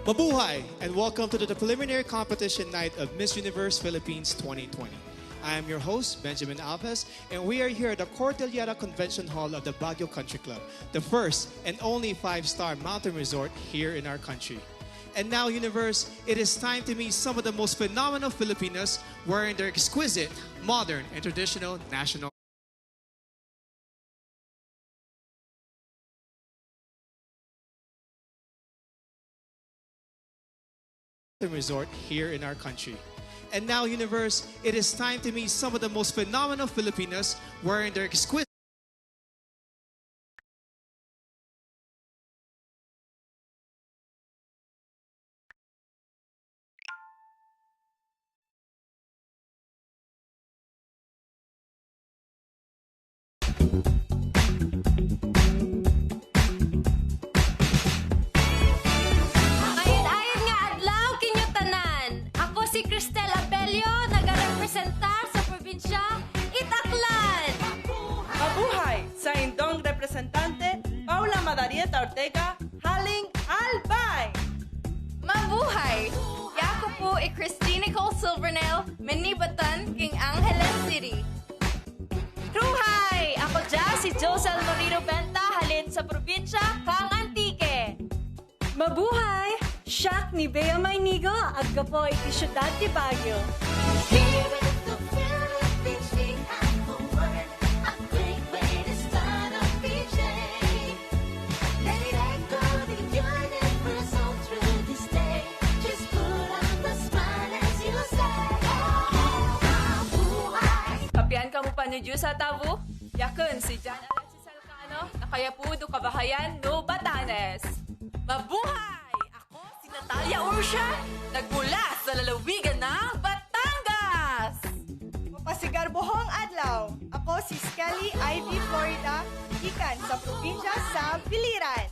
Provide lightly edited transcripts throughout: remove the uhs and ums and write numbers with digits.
Mabuhay and welcome to the preliminary competition night of Miss Universe Philippines 2020. I am your host, Benjamin Alves, and we are here at the Cordillera Convention Hall of the Baguio Country Club, the first and only 5-star mountain resort here in our country. And now, Universe, it is time to meet some of the most phenomenal Filipinos wearing their exquisite, modern, and traditional national resort here in our country. And now, Universe, it is time to meet some of the most phenomenal Filipinos wearing their exquisite Haling Albay! Mabuhay! Yako po Christina Silvernail, Manibatan, King Angeles City. Kruhay! Ako dyan si Rosel Moreno Benta, halin sa probinsya, Kang Antique. Mabuhay! Siak ni Bea Maynigo, agka po Siyudad de Baguio. Kamu panyo sa tabu? Yakun si Jan Alexis Alcano, nakaya po do kabahayan no Batanes. Mabuhay! Ako si Natalia Ursha, nagmula sa lalawigan ng Batangas. Mapasigar buhong adlaw. Ako si Skelly Ivy Florida, ikan sa probinsya sa Biliran.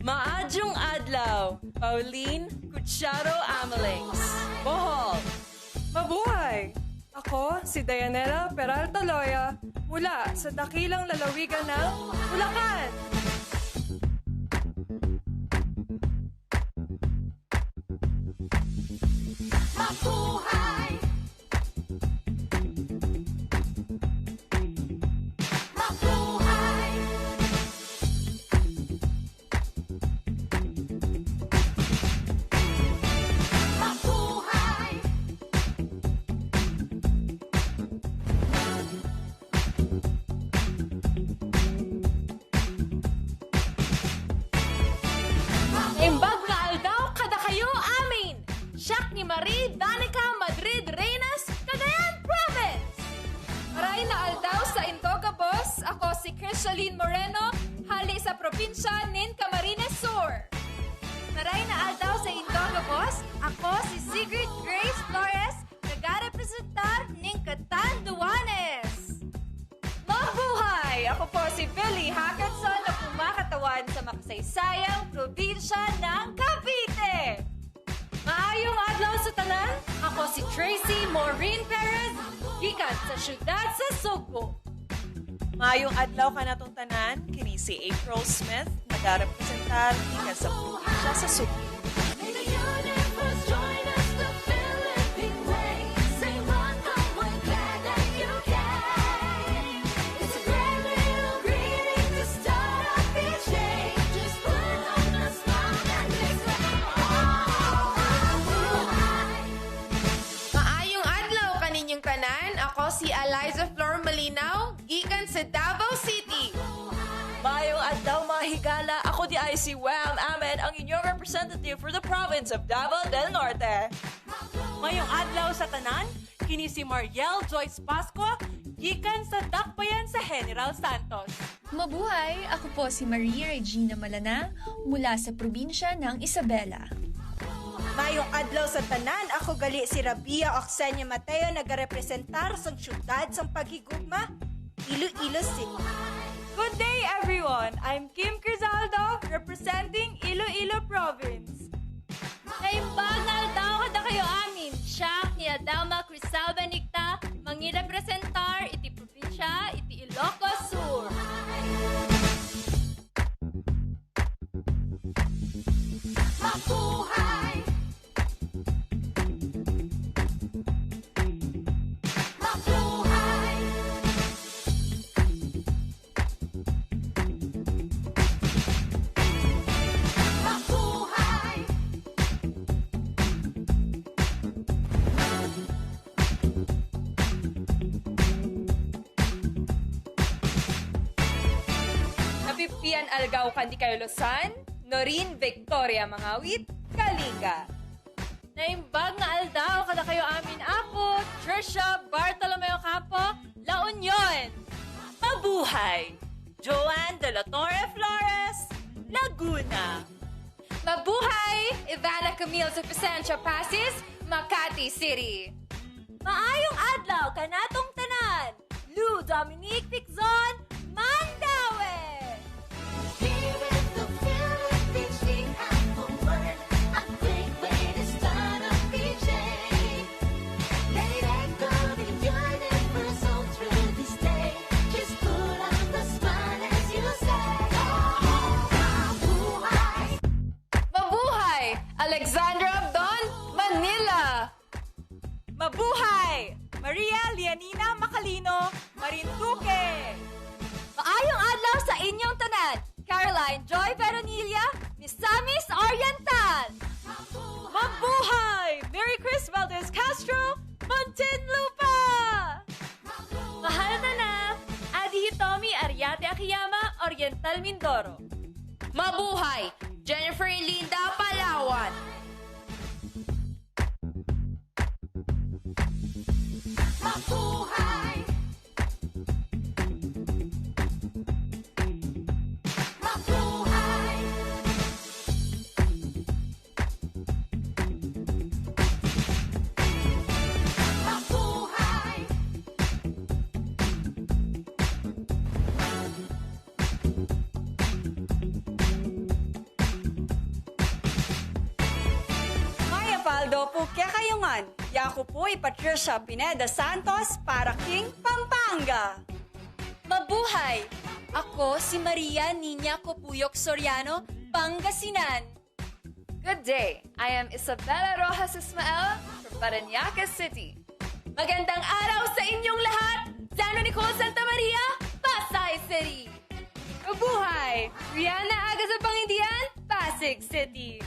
Maadjong adlaw, Pauline Cucharo Amalings, Bohol. Mabuhay! Ako, si Dayanela Peralta Loya, mula sa dakilang lalawigan ng Bulacan. Mabuhay! Mabuhay! Mabuhay! Imbag na aldaw kada kayo amin. Siak ni Marie Danica Madrid Reynas, Cagayan Province. Maray na aldaw sa Indogabos, ako si Crisia Moreno, hali sa probinsya nin Camarina Sur. Maray na aldaw sa Indogabos, ako si Sigrid Grace Flores, nagarepresentar nin Catanduanes. Mabuhay! Ako po si Kimberly Hatkinson na kumakatawan sa makasaysayang probinsya ng Cavite. Maayong adlaw sa tanan. Ako si Tracy Maureen Perez, gikan sa siyudad sa Cebu. Mayong adlaw ka natong tanan, kini si April Smith, nagarepresentar ikan sa probinsya sa Cebu. May the universe join us the Philippine way. Say welcome, we're glad that you came. It's a great little greeting to start off each day. Just put on a smile and let's go. Maayong adlaw kaninyong tanan, ako si Eliza Flor Malinaw, gikan sa Davao City. Mayong adlaw mga higala, ako di ay si Wham Ahmed, ang inyong representative for the province of Davao del Norte. Mayong adlaw sa tanan, kini si Mariel Joyce Pasco, gikan sa Dakbayan sa General Santos. Mabuhay! Ako po si Maria Regina Malana mula sa probinsya ng Isabela. Mayong adlaw sa tanan, ako gali si Rabia Oxenia Mateo, nagarepresentar sa siyudad sa paghigugma, Iloilo City. Good day, everyone! I'm Kim Crizaldo, representing Iloilo Province. Naimbag na aldaw kada kayo amin, siak ni Adama Crisalba Nicta, mangirepresentar iti probinsya iti Ilocos Sur. Mabuhay! Vivian Algao Kandi kayo Losan, Norin Victoria Mangawit, Kalinga. Naimbag nga aldaw kada kayo amin apo, Patricia Bartolomeo Campo, La Union. Mabuhay! Joanne de la Torre Flores, Laguna. Mabuhay! Ivana Camille sa Presencia Pasis, Makati City. Maayong adlaw kanatong tanan. Lou Dominique Piczon, Mandaue. Here in the Philippines, we have a word, a great way to start a PJ. Let it go to your neighbors all through this day. Just put on the smile as you say, mabuhay. Mabuhay! Alexandra Abdon, Manila. Mabuhay! Maria Lianina Macalino, Marinduque. Maayong adlaw sa inyong tanan. Caroline Joy Veronilla, Misamis Oriental. Mabuhay! Mary Chris Valdez Castro, Muntinlupa. Mahal na na. Adi Hitomi Ariate Akiyama, Oriental Mindoro. Mabuhay! Jennifer Linda, Palawan. Mabuhay. Mabuhay. Mabuhay. Maya Paldo po kaya kayungan. Yaku po'y Patricia Pineda Santos para King Pampanga. Mabuhay! Ako si Maria Nina Copuyok Soriano, Pangasinan. Good day. I am Isabella Rojas Ismael from Parañaque City. Magandang araw sa inyong lahat! Sano Nicole Santa Maria, Pasay City. Mabuhay! Rihanna Aga sa Pangindian, Pasig City.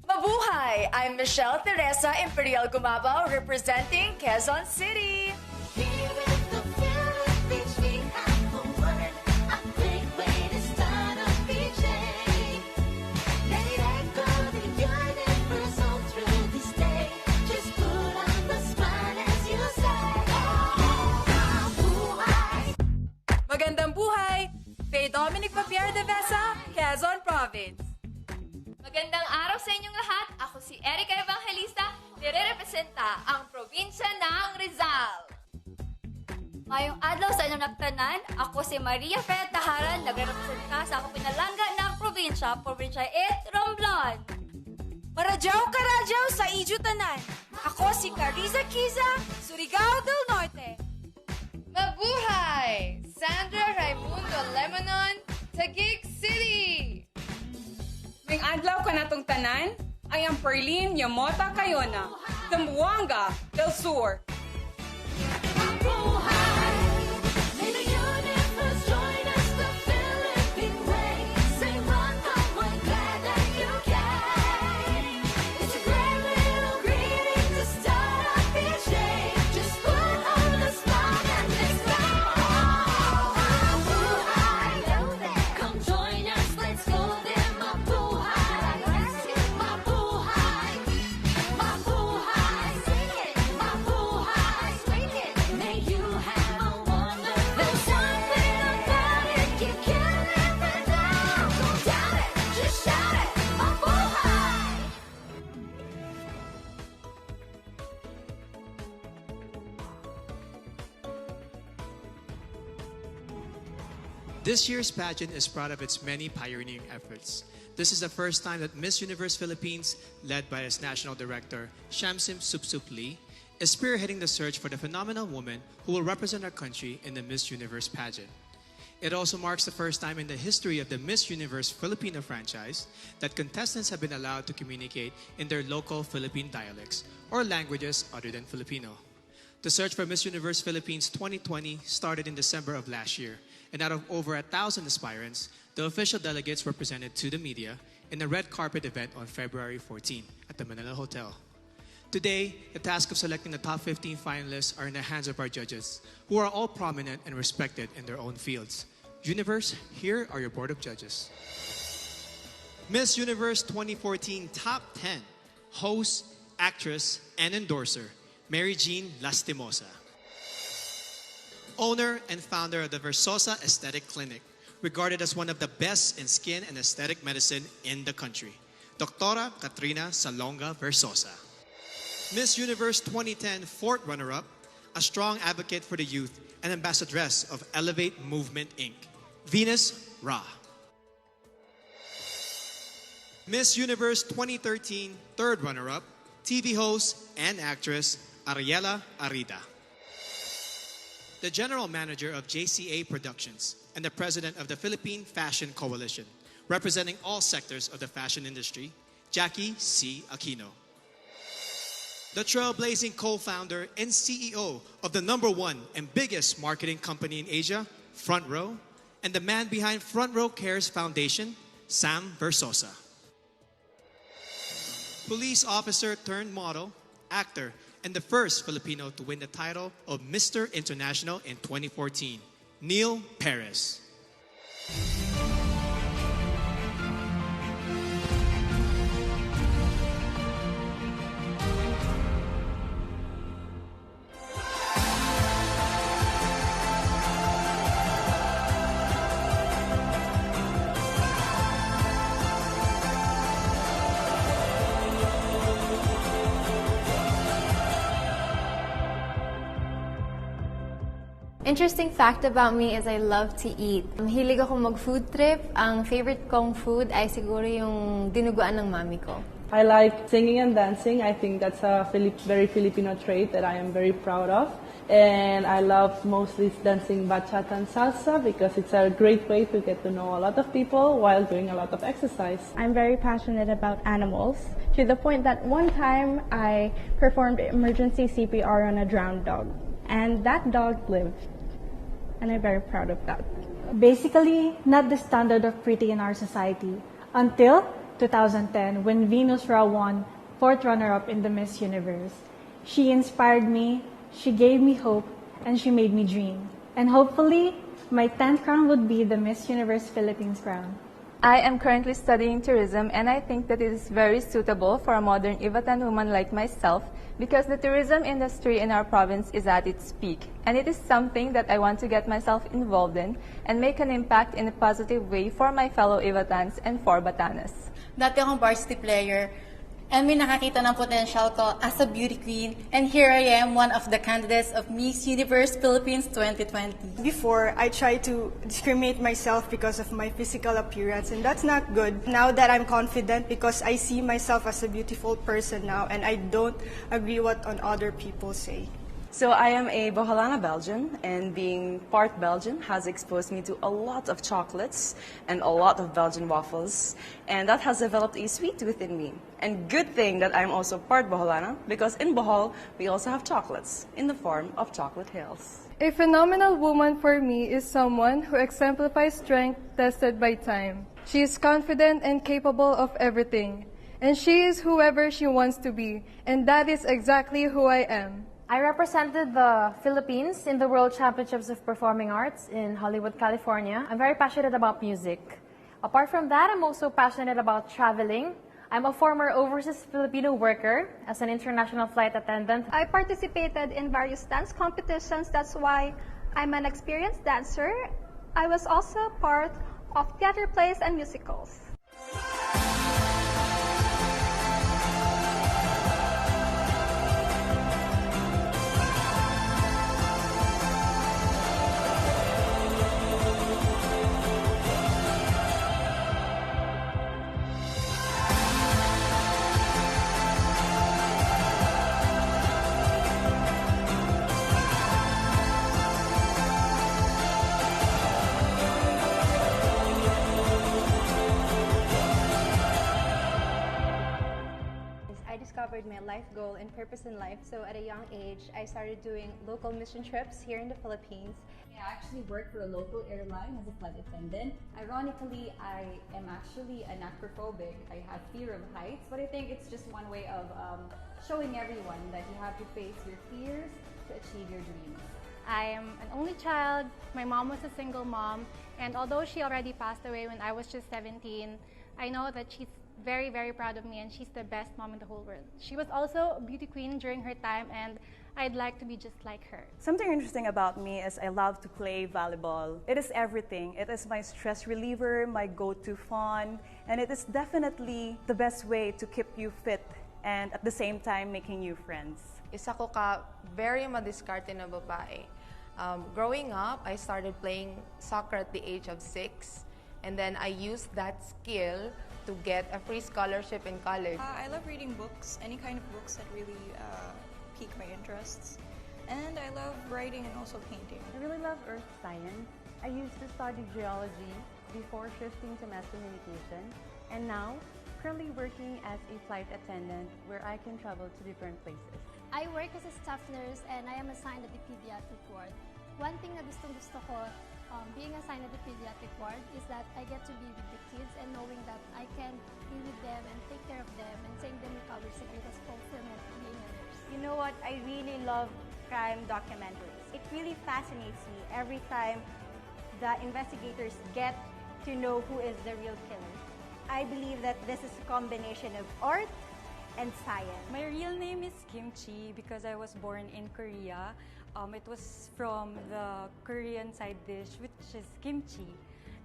Mabuhay! I'm Michelle Teresa Imperial Comabao representing Quezon City. Here in the Philippines, we have a word, a great way to start a PJ. Let it go to your neighbors all through this day. Just put on the smile as you say, mabuhay. Magandang buhay! Faye Dominic Papier de Besa, Quezon Province. Magandang araw sa inyong lahat. Ako si Erica Evangelista, nire-representa ang probinsya ng Rizal. Ngayong adlaw sa inyong nagtanan, ako si Maria Fred Taharan, nagre-representa sa ako pinalangga ng probinsya, probinsya it Romblon. Maradyaw karadyaw sa Ijo Tanan. Ako si Rosel Giza, Surigao del Norte. Mabuhay! Sandra Raimundo Lemonon, Taguig City. May adlaw ka natong tanan, ay ang Perlin Yamota Cayona, Zamboanga del Sur. Mabuhay. May the universe join us the Philippine way. Say welcome, we're glad that you came. It's a great little greeting to start off each day. Just put on the smile and let's go. Mabuhay. Come join us, let's go there. Mabuhay. Mabuhay. Mabuhay. Sing it. Mabuhay. Swing it. May you have a wonder. There's something about it. You can't live without. Don't doubt it. Just shout it. Mabuhay. This year's pageant is proud of its many pioneering efforts. This is the first time that Miss Universe Philippines, led by its national director, Shamsim Supsup Lee, is spearheading the search for the phenomenal woman who will represent our country in the Miss Universe pageant. It also marks the first time in the history of the Miss Universe Filipino franchise that contestants have been allowed to communicate in their local Philippine dialects or languages other than Filipino. The search for Miss Universe Philippines 2020 started in December of last year, and out of over 1,000 aspirants, the official delegates were presented to the media in a red carpet event on February 14 at the Manila Hotel. Today, the task of selecting the top 15 finalists are in the hands of our judges, who are all prominent and respected in their own fields. Universe, here are your board of judges. Miss Universe 2014 Top 10 Host, Actress, and Endorser, Mary Jean Lastimosa. Owner and founder of the Versosa Aesthetic Clinic, regarded as one of the best in skin and aesthetic medicine in the country, Doctora Katrina Salonga Versosa. Miss Universe 2010 fourth runner-up, a strong advocate for the youth and ambassadress of Elevate Movement Inc., Venus Ra. Miss Universe 2013 third runner-up, TV host and actress Ariela Arida. The general manager of JCA Productions and the president of the Philippine Fashion Coalition, representing all sectors of the fashion industry, Jackie C. Aquino. The trailblazing co-founder and CEO of the #1 and biggest marketing company in Asia, Front Row, and the man behind Front Row Cares Foundation, Sam Versosa. Police officer turned model, actor, and the first Filipino to win the title of Mr. International in 2014, Neil Perez. Interesting fact about me is I love to eat. Hilig ako mag-food trip. Ang favorite kong food ay siguro yung dinuguan ng mami ko. I like singing and dancing. I think that's a very Filipino trait that I am very proud of. And I love mostly dancing bachata and salsa because it's a great way to get to know a lot of people while doing a lot of exercise. I'm very passionate about animals to the point that one time I performed emergency CPR on a drowned dog. And that dog lived. And I'm very proud of that. Basically, not the standard of pretty in our society. Until 2010, when Venus Ra won 4th runner-up in the Miss Universe. She inspired me, she gave me hope, and she made me dream. And hopefully, my 10th crown would be the Miss Universe Philippines crown. I am currently studying tourism, and I think that it is very suitable for a modern Ivatan woman like myself because the tourism industry in our province is at its peak, and it is something that I want to get myself involved in and make an impact in a positive way for my fellow Ivatans and for Batanes. Dati akong varsity player, and may nakakita ng potential ko as a beauty queen, and here I am, one of the candidates of Miss Universe Philippines 2020. Before, I tried to discriminate myself because of my physical appearance, and that's not good. Now that I'm confident because I see myself as a beautiful person now, and I don't agree what on other people say. So I am a Boholana Belgian, and being part Belgian has exposed me to a lot of chocolates and a lot of Belgian waffles, and that has developed a sweet within me. And good thing that I'm also part Boholana, because in Bohol, we also have chocolates in the form of chocolate hills. A phenomenal woman for me is someone who exemplifies strength tested by time. She is confident and capable of everything, and she is whoever she wants to be, and that is exactly who I am. I represented the Philippines in the World Championships of Performing Arts in Hollywood, California. I'm very passionate about music. Apart from that, I'm also passionate about traveling. I'm a former overseas Filipino worker as an international flight attendant. I participated in various dance competitions. That's why I'm an experienced dancer. I was also part of theater plays and musicals. Discovered my life goal and purpose in life. So at a young age, I started doing local mission trips here in the Philippines. I actually work for a local airline as a flight attendant. Ironically, I am actually an acrophobic. I have fear of heights, but I think it's just one way of showing everyone that you have to face your fears to achieve your dreams. I am an only child. My mom was a single mom, And although she already passed away when I was just 17, I know that she's very, very proud of me and she's the best mom in the whole world. She was also a beauty queen during her time and I'd like to be just like her. Something interesting about me is I love to play volleyball. It is everything. It is my stress reliever, my go-to fun, and it is definitely the best way to keep you fit and at the same time making new friends. Isa ko ka very madiskarte na babae. Growing up, I started playing soccer at the age of 6, and then I used that skill to get a free scholarship in college. I love reading books, any kind of books that really pique my interests. And I love writing and also painting. I really love earth science. I used to study geology before shifting to mass communication, and now currently working as a flight attendant where I can travel to different places. I work as a staff nurse and I am assigned at the pediatric ward. One thing na gustong-gusto ko being assigned at the pediatric ward is that I get to be with the kids and knowing that I can be with them and take care of them and seeing them recover is the greatest fulfillment of being a nurse. You know what? I really love crime documentaries. It really fascinates me every time the investigators get to know who is the real killer. I believe that this is a combination of art and science. My real name is Kimchi because I was born in Korea. It was from the Korean side dish, which is kimchi.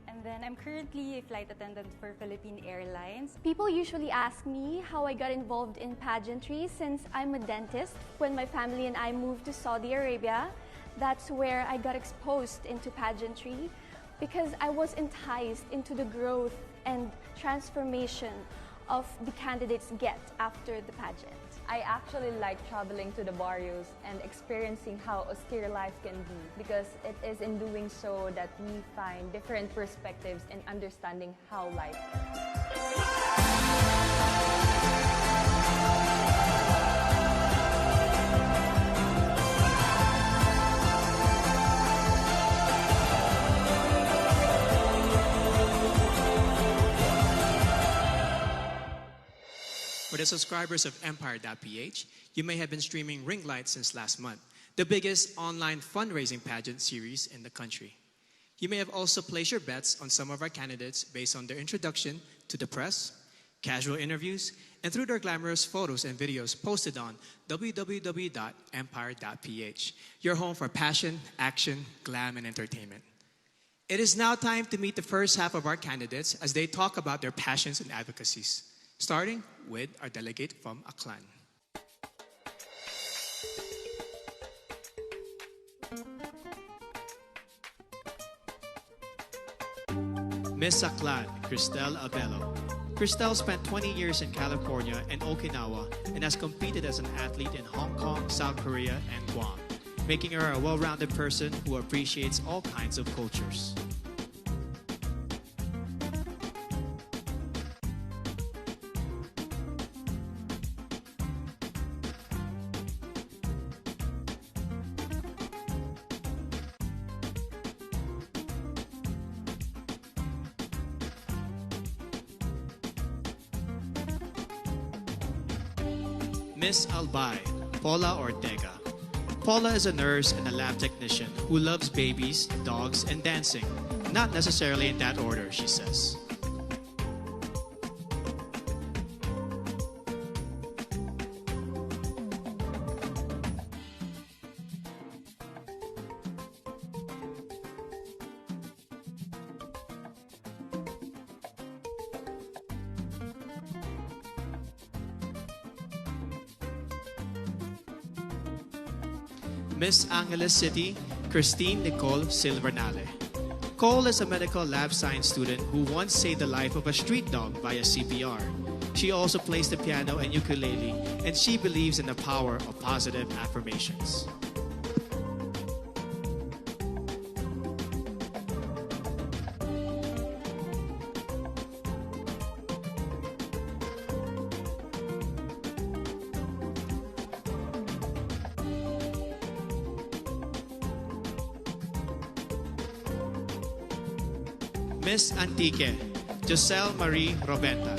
And then I'm currently a flight attendant for Philippine Airlines. People usually ask me how I got involved in pageantry since I'm a dentist. When my family and I moved to Saudi Arabia, that's where I got exposed into pageantry because I was enticed into the growth and transformation of the candidates get after the pageant. I actually like traveling to the barrios and experiencing how austere life can be because it is in doing so that we find different perspectives in understanding how life For the subscribers of Empire.ph, you may have been streaming Ring Light since last month, the biggest online fundraising pageant series in the country. You may have also placed your bets on some of our candidates based on their introduction to the press, casual interviews, and through their glamorous photos and videos posted on www.empire.ph, your home for passion, action, glam, and entertainment. It is now time to meet the first half of our candidates as they talk about their passions and advocacies. Starting with our delegate from Aklan. Miss Aklan, Cristel Abello. Cristel spent 20 years in California and Okinawa and has competed as an athlete in Hong Kong, South Korea, and Guam, making her a well-rounded person who appreciates all kinds of cultures. Miss Albay, Paula Ortega. Paula is a nurse and a lab technician who loves babies, dogs, and dancing. Not necessarily in that order, she says. Miss Angeles City, Christine Nicole Silvernale. Cole is a medical lab science student who once saved the life of a street dog via CPR. She also plays the piano and ukulele, and she believes in the power of positive affirmations. Miss Antique, Giselle Marie Robenta.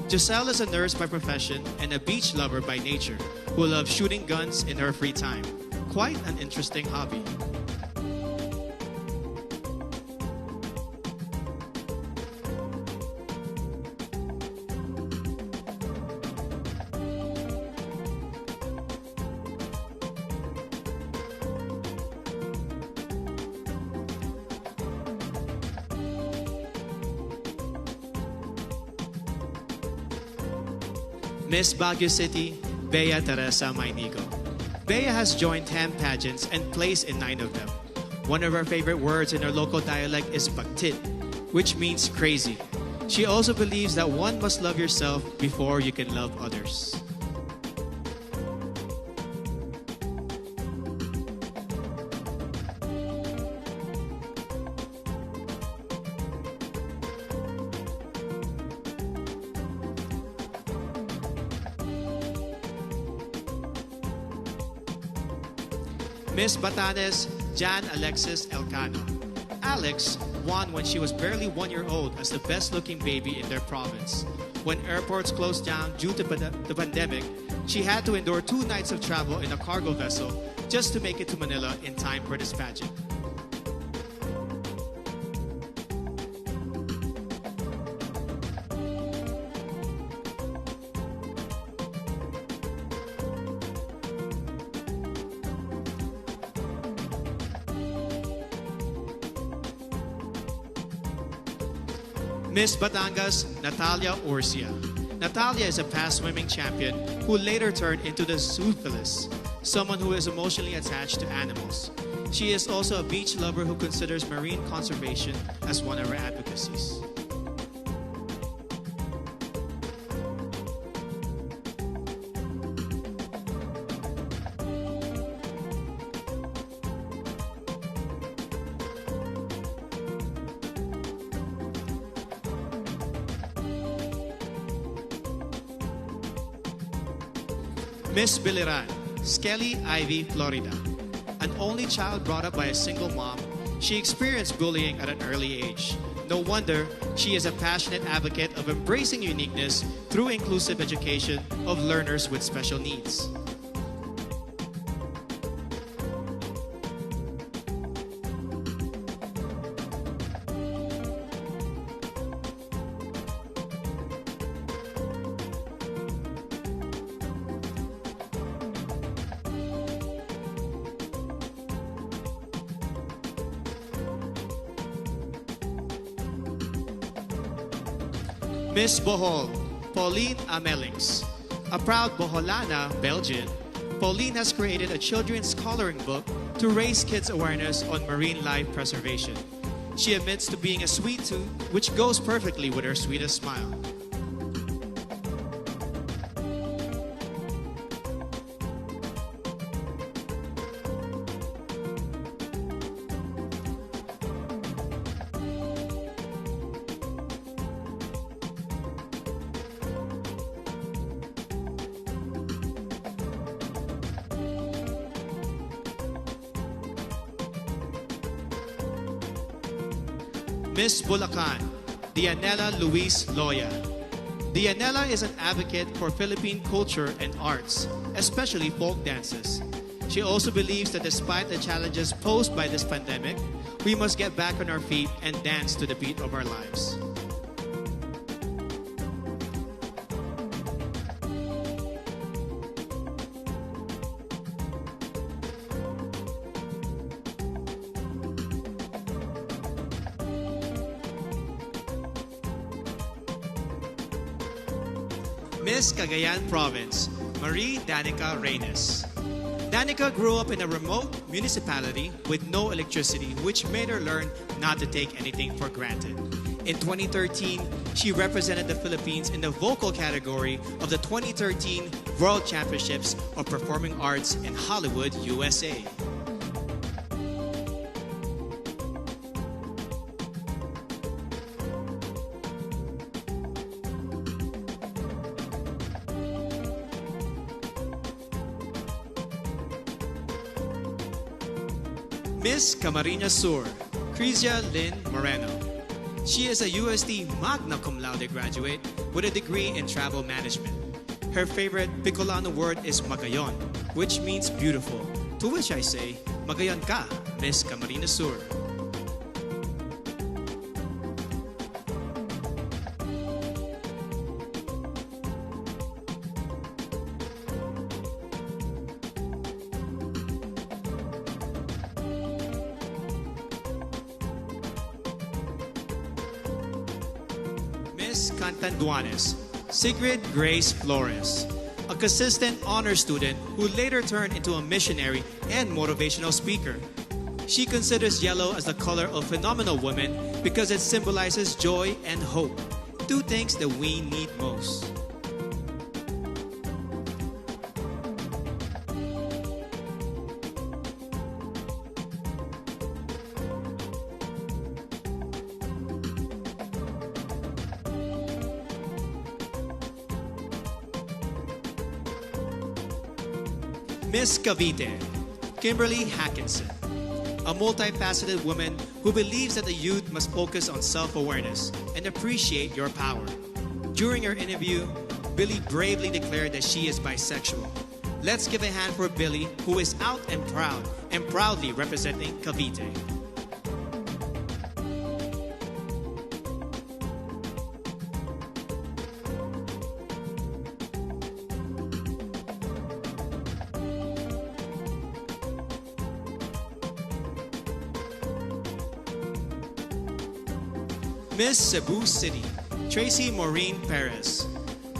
Giselle is a nurse by profession and a beach lover by nature who loves shooting guns in her free time. Quite an interesting hobby. Miss Baguio City, Bea Teresa Mainigo. Bea has joined 10 pageants and placed in 9 of them. One of her favorite words in her local dialect is pagtit, which means crazy. She also believes that one must love yourself before you can love others. Miss Batanes, Jan Alexis Elcano. Alex won when she was barely 1 year old as the best-looking baby in their province. When airports closed down due to the pandemic, she had to endure 2 nights of travel in a cargo vessel just to make it to Manila in time for this pageant. Miss Batangas, Natalia Orsia. Natalia is a past swimming champion who later turned into the zoophilist, someone who is emotionally attached to animals. She is also a beach lover who considers marine conservation as one of her advocacies. Miss Biliran, Skelly Ivy, Florida. An only child brought up by a single mom, she experienced bullying at an early age. No wonder she is a passionate advocate of embracing uniqueness through inclusive education of learners with special needs. Miss Bohol, Pauline Amelings. A proud Boholana, Belgian, Pauline has created a children's coloring book to raise kids' awareness on marine life preservation. She admits to being a sweet tooth, which goes perfectly with her sweetest smile. Miss Bulacan, Dianela Luis Loya. Dianela is an advocate for Philippine culture and arts, especially folk dances. She also believes that despite the challenges posed by this pandemic, we must get back on our feet and dance to the beat of our lives. Miss Cagayan Province, Marie Danica Reynes. Danica grew up in a remote municipality with no electricity, which made her learn not to take anything for granted. In 2013, she represented the Philippines in the vocal category of the 2013 World Championships of Performing Arts in Hollywood, USA. Miss Camarina Sur, Crisia Lynn Moreno. She is a USD Magna Cum Laude graduate with a degree in travel management. Her favorite Bicolano word is magayon, which means beautiful, to which I say, magayon ka, Miss Camarina Sur. Miss Cantanduanes, Sigrid Grace Flores, a consistent honor student who later turned into a missionary and motivational speaker. She considers yellow as the color of phenomenal women because it symbolizes joy and hope, two things that we need most. Miss Cavite, Kimberly Hatkinson, a multifaceted woman who believes that the youth must focus on self-awareness and appreciate your power. During her interview, Billy bravely declared that she is bisexual. Let's give a hand for Billy, who is out and proudly representing Cavite. Miss Cebu City, Tracy Maureen Perez.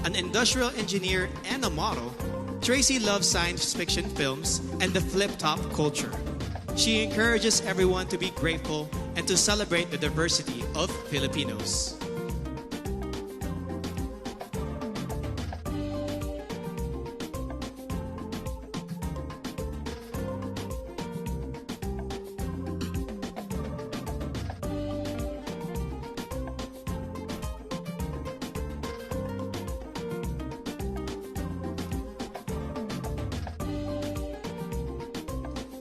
An industrial engineer and a model, Tracy loves science fiction films and the flip-top culture. She encourages everyone to be grateful and to celebrate the diversity of Filipinos.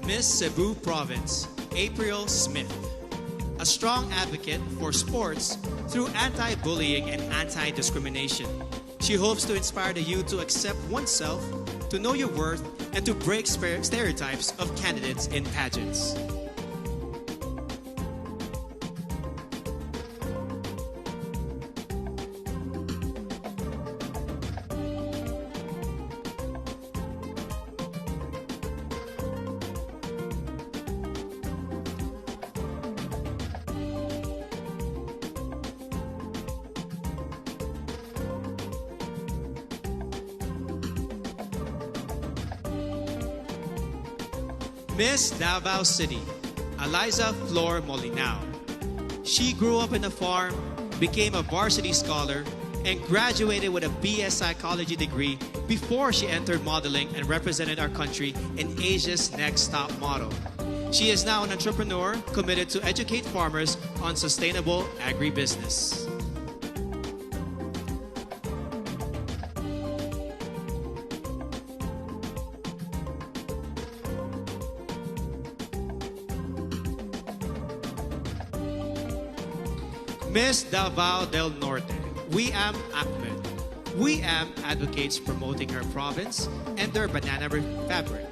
Miss Cebu Province, April Smith. A strong advocate for sports through anti-bullying and anti-discrimination. She hopes to inspire the youth to accept oneself, to know your worth, and to break stereotypes of candidates in pageants. Miss Davao City, Eliza Flor Molinao. She grew up in a farm, became a varsity scholar, and graduated with a BS Psychology degree before she entered modeling and represented our country in Asia's Next Top Model. She is now an entrepreneur committed to educate farmers on sustainable agribusiness. Miss Davao del Norte, Wiam Ahmed. Wiam advocates promoting her province and their banana fabric.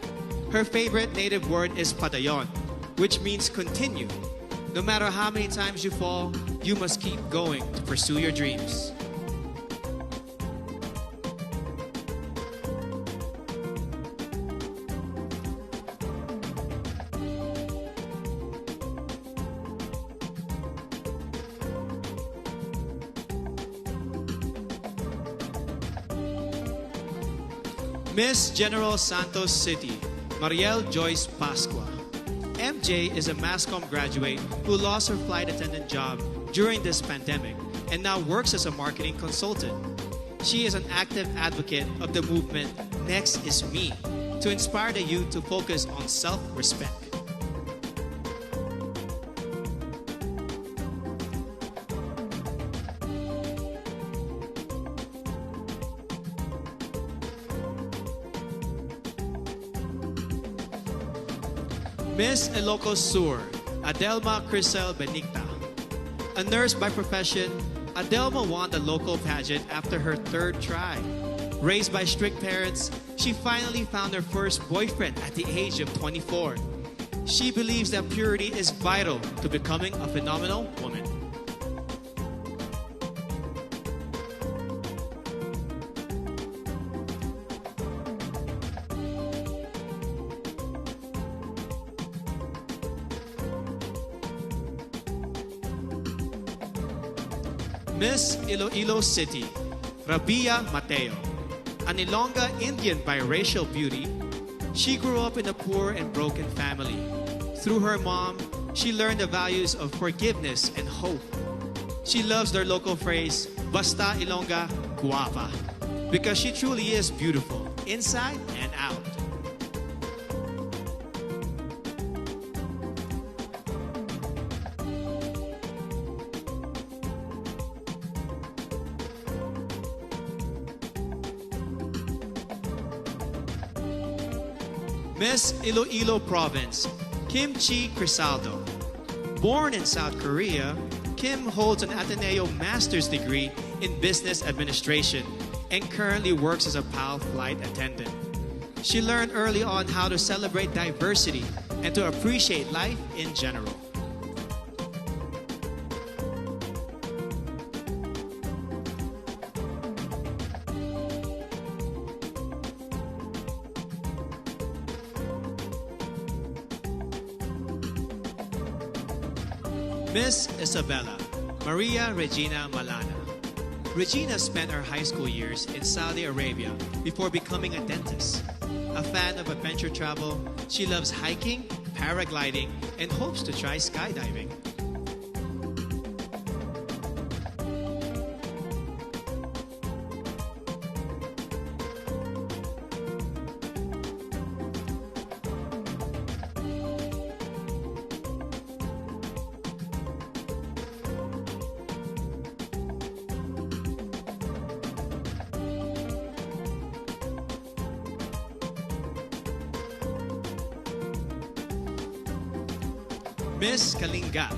Her favorite native word is padayon, which means continue. No matter how many times you fall, you must keep going to pursue your dreams. Miss General Santos City, Mariel Joyce Pascua. MJ is a MASCOM graduate who lost her flight attendant job during this pandemic and now works as a marketing consultant. She is an active advocate of the movement Next is Me to inspire the youth to focus on self-respect. Miss Ilocos Sur, Adelma Crisel Benigta. A nurse by profession, Adelma won the local pageant after her third try. Raised by strict parents, she finally found her first boyfriend at the age of 24. She believes that purity is vital to becoming a phenomenal woman. Miss Iloilo City, Rabia Mateo. An Ilongga Indian biracial beauty, she grew up in a poor and broken family. Through her mom, she learned the values of forgiveness and hope. She loves their local phrase, Basta Ilongga Guapa, because she truly is beautiful, inside and out. Miss Iloilo Province, Kim Chi Crisaldo. Born in South Korea, Kim holds an Ateneo Master's degree in Business Administration and currently works as a PAL flight attendant. She learned early on how to celebrate diversity and to appreciate life in general. Miss Isabella Maria Regina Malana. Regina spent her high school years in Saudi Arabia before becoming a dentist. A fan of adventure travel, she loves hiking, paragliding, and hopes to try skydiving. Miss Kalinga,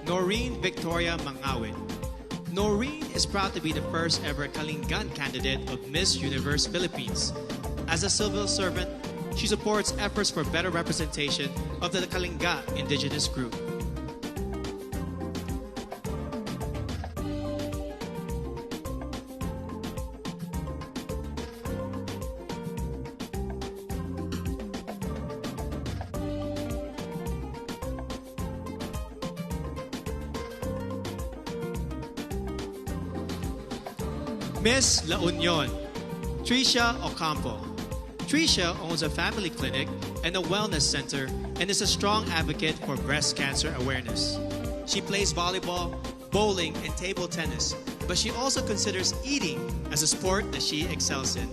Noreen Victoria Mangawit. Noreen is proud to be the first ever Kalingan candidate of Miss Universe Philippines. As a civil servant, she supports efforts for better representation of the Kalinga indigenous group. Miss La Union, Tricia Ocampo. Tricia owns a family clinic and a wellness center and is a strong advocate for breast cancer awareness. She plays volleyball, bowling, and table tennis, but she also considers eating as a sport that she excels in.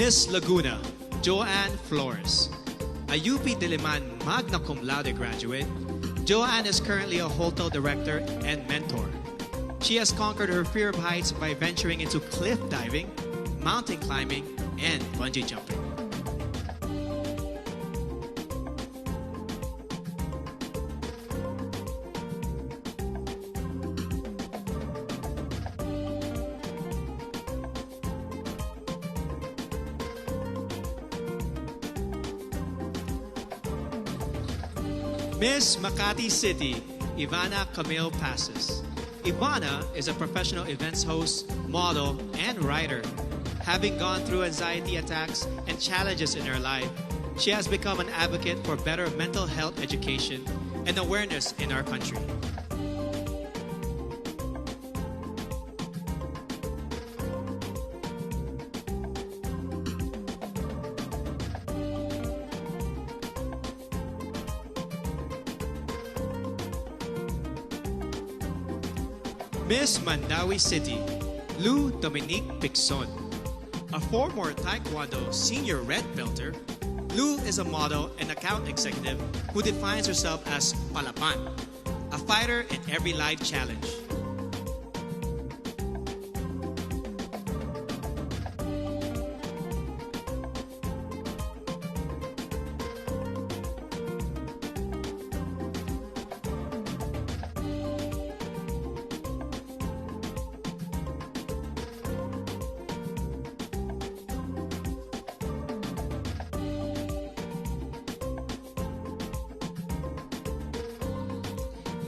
Miss Laguna, Joanne Flores. A UP Diliman magna cum laude graduate, Joanne is currently a hotel director and mentor. She has conquered her fear of heights by venturing into cliff diving, mountain climbing, and bungee jumping. Miss Makati City, Ivana Camille Passes. Ivana is a professional events host, model, and writer. Having gone through anxiety attacks and challenges in her life, she has become an advocate for better mental health education and awareness in our country. Miss Mandawi City, Lou Dominique Pixon. A former Taekwondo senior red belter, Lou is a model and account executive who defines herself as Palapan, a fighter in every life challenge.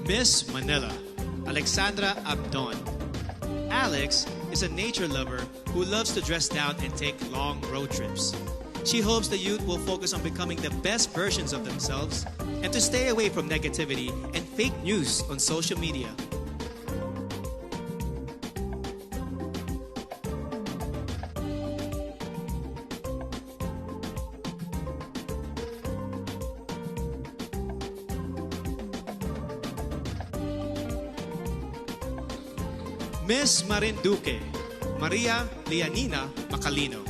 Miss Manila, Alexandra Abdon. Alex is a nature lover who loves to dress down and take long road trips. She hopes the youth will focus on becoming the best versions of themselves and to stay away from negativity and fake news on social media. Miss Marinduque, Maria Lianina Macalino.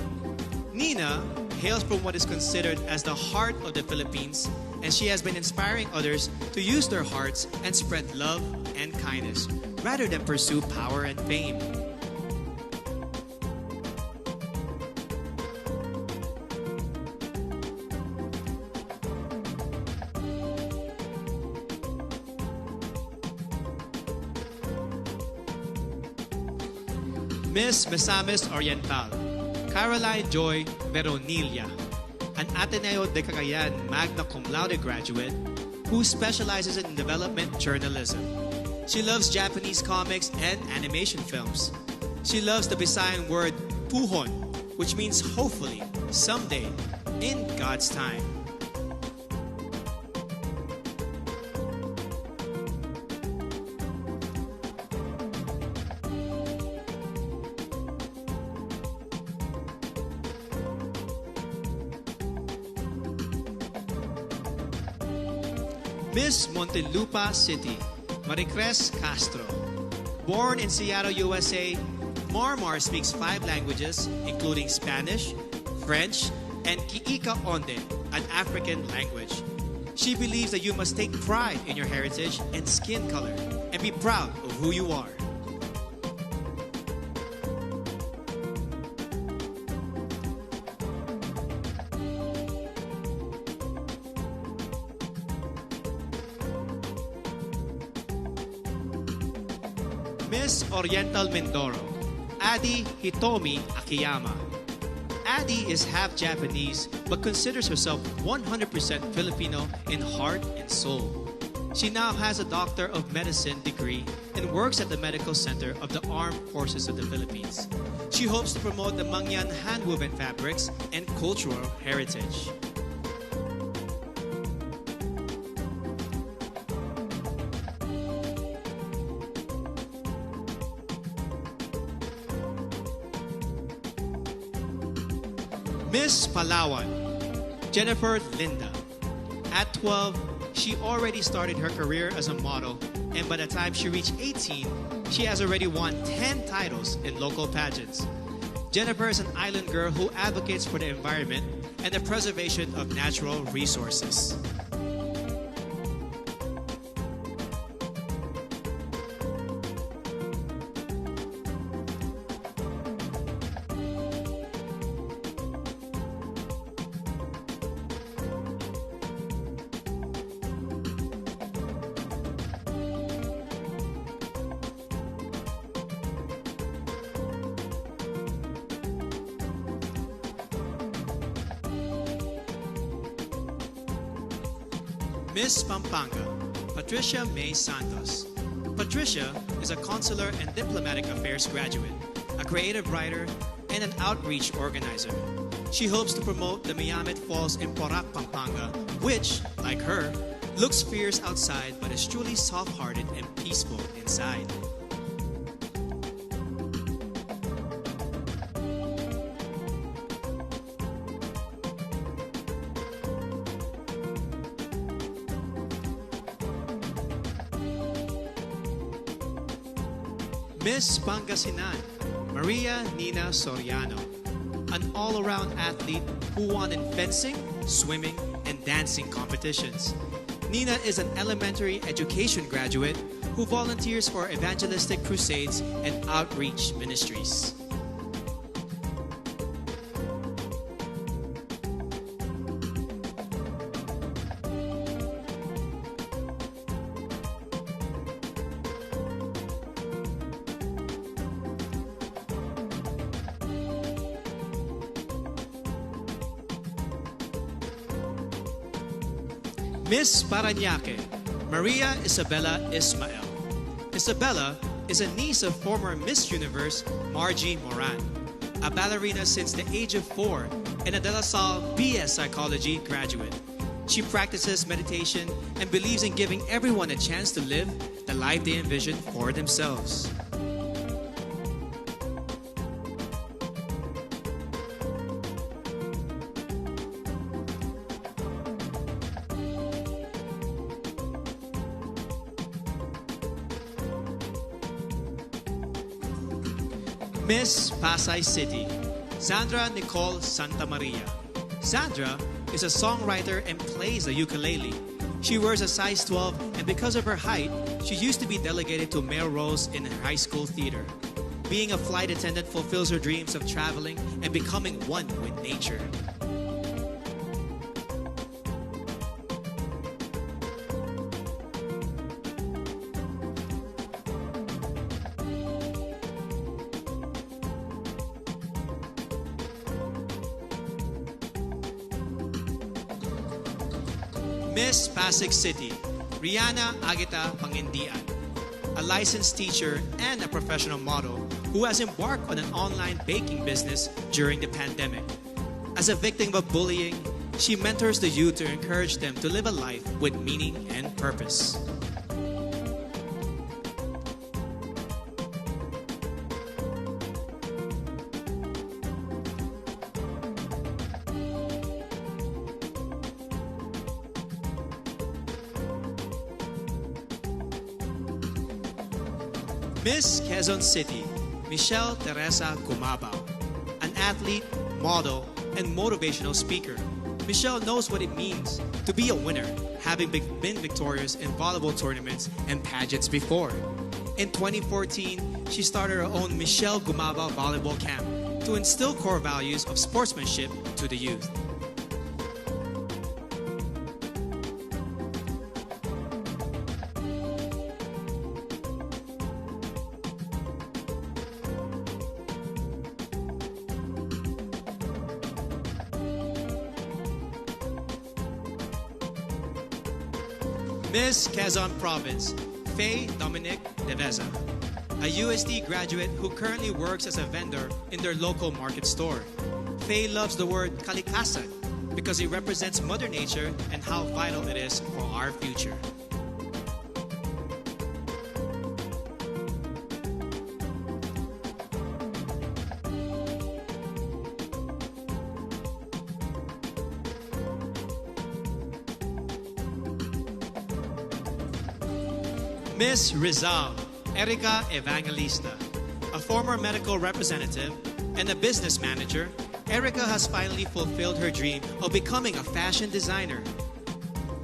Nina hails from what is considered as the heart of the Philippines, and she has been inspiring others to use their hearts and spread love and kindness rather than pursue power and fame. Miss Misamis Oriental, Caroline Joy Veronilla, an Ateneo de Cagayan magna cum laude graduate who specializes in development journalism. She loves Japanese comics and animation films. She loves the Visayan word puhon, which means hopefully, someday, in God's time. Miss Montelupa City, Maricres Castro. Born in Seattle, USA, Marmar speaks 5 languages, including Spanish, French, and Kiika Onde, an African language. She believes that you must take pride in your heritage and skin color and be proud of who you are. Miss Oriental Mindoro, Adi Hitomi Akiyama. Adi is half Japanese but considers herself 100% Filipino in heart and soul. She now has a Doctor of Medicine degree and works at the Medical Center of the Armed Forces of the Philippines. She hopes to promote the Mangyan hand-woven fabrics and cultural heritage. Miss Palawan, Jennifer Linda. At 12, she already started her career as a model, and by the time she reached 18, she has already won 10 titles in local pageants. Jennifer is an island girl who advocates for the environment and the preservation of natural resources. Miss Pampanga, Patricia May Santos. Patricia is a consular and diplomatic affairs graduate, a creative writer, and an outreach organizer. She hopes to promote the Miyamet Falls in Porac, Pampanga, which, like her, looks fierce outside but is truly soft-hearted and peaceful inside. Miss Pangasinan, Maria Nina Soriano, an all-around athlete who won in fencing, swimming, and dancing competitions. Nina is an elementary education graduate who volunteers for evangelistic crusades and outreach ministries. Miss Parañaque, Maria Isabella Ismael. Isabella is a niece of former Miss Universe Margie Moran, a ballerina since the age of 4 and a De La Salle BS Psychology graduate. She practices meditation and believes in giving everyone a chance to live the life they envision for themselves. Miss Pasay City, Sandra Nicole Santa Maria. Sandra is a songwriter and plays the ukulele. She wears a size 12, and because of her height, she used to be delegated to male roles in her high school theater. Being a flight attendant fulfills her dreams of traveling and becoming one with nature. Miss Pasig City, Rihanna Agita Pangindian, a licensed teacher and a professional model who has embarked on an online baking business during the pandemic. As a victim of bullying, she mentors the youth to encourage them to live a life with meaning and purpose. Miss Quezon City, Michelle Teresa Comabao, an athlete, model, and motivational speaker. Michelle knows what it means to be a winner, having been victorious in volleyball tournaments and pageants before. In 2014, she started her own Michelle Comabao Volleyball Camp to instill core values of sportsmanship to the youth. Miss Quezon Province, Faye Dominic Deveza, a UST graduate who currently works as a vendor in their local market store. Faye loves the word kalikasan because it represents Mother Nature and how vital it is for our future. Miss Rizal, Erica Evangelista, a former medical representative and a business manager, Erica has finally fulfilled her dream of becoming a fashion designer.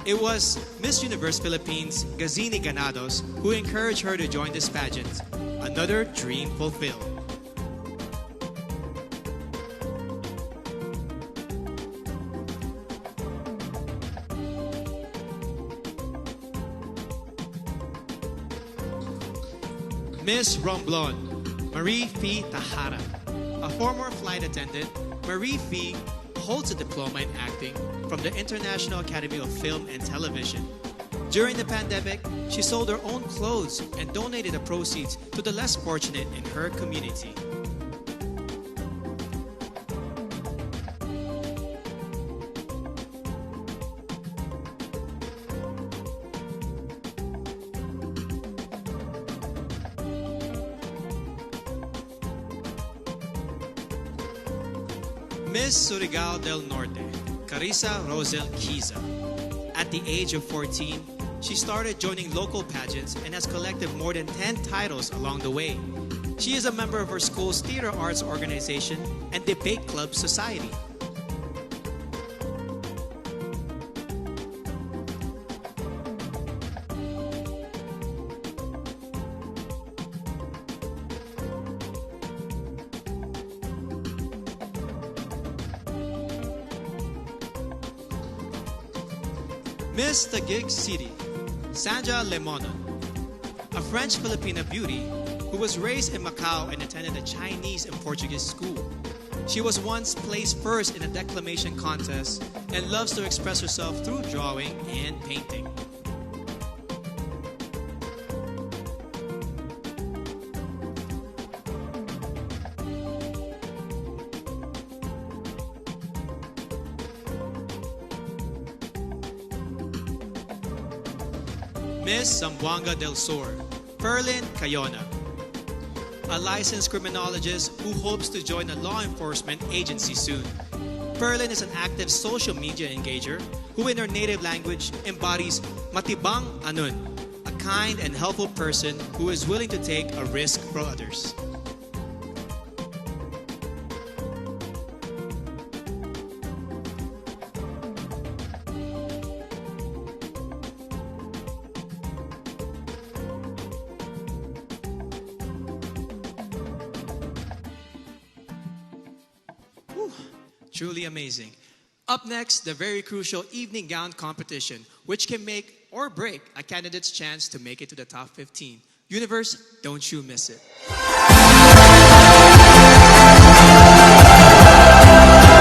It was Miss Universe Philippines Gazini Ganados who encouraged her to join this pageant. Another dream fulfilled. Miss Romblon, Marie Fee Tahara. A former flight attendant, Marie Fee holds a diploma in acting from the International Academy of Film and Television. During the pandemic, she sold her own clothes and donated the proceeds to the less fortunate in her community. Miss Surigao del Norte, Carissa Rosel Giza. At the age of 14, she started joining local pageants and has collected more than 10 titles along the way. She is a member of her school's theater arts organization and debate club society. Miss Taguig City, Sandra Lemonon, a French-Filipina beauty who was raised in Macau and attended a Chinese and Portuguese school. She was once placed first in a declamation contest and loves to express herself through drawing and painting. Miss Zamboanga del Sur, Ferlin Cayona, a licensed criminologist who hopes to join a law enforcement agency soon. Ferlin is an active social media engager who in her native language embodies matibang anun, a kind and helpful person who is willing to take a risk for others. Truly amazing. Up next, the very crucial evening gown competition, which can make or break a candidate's chance to make it to the top 15. Universe, don't you miss it.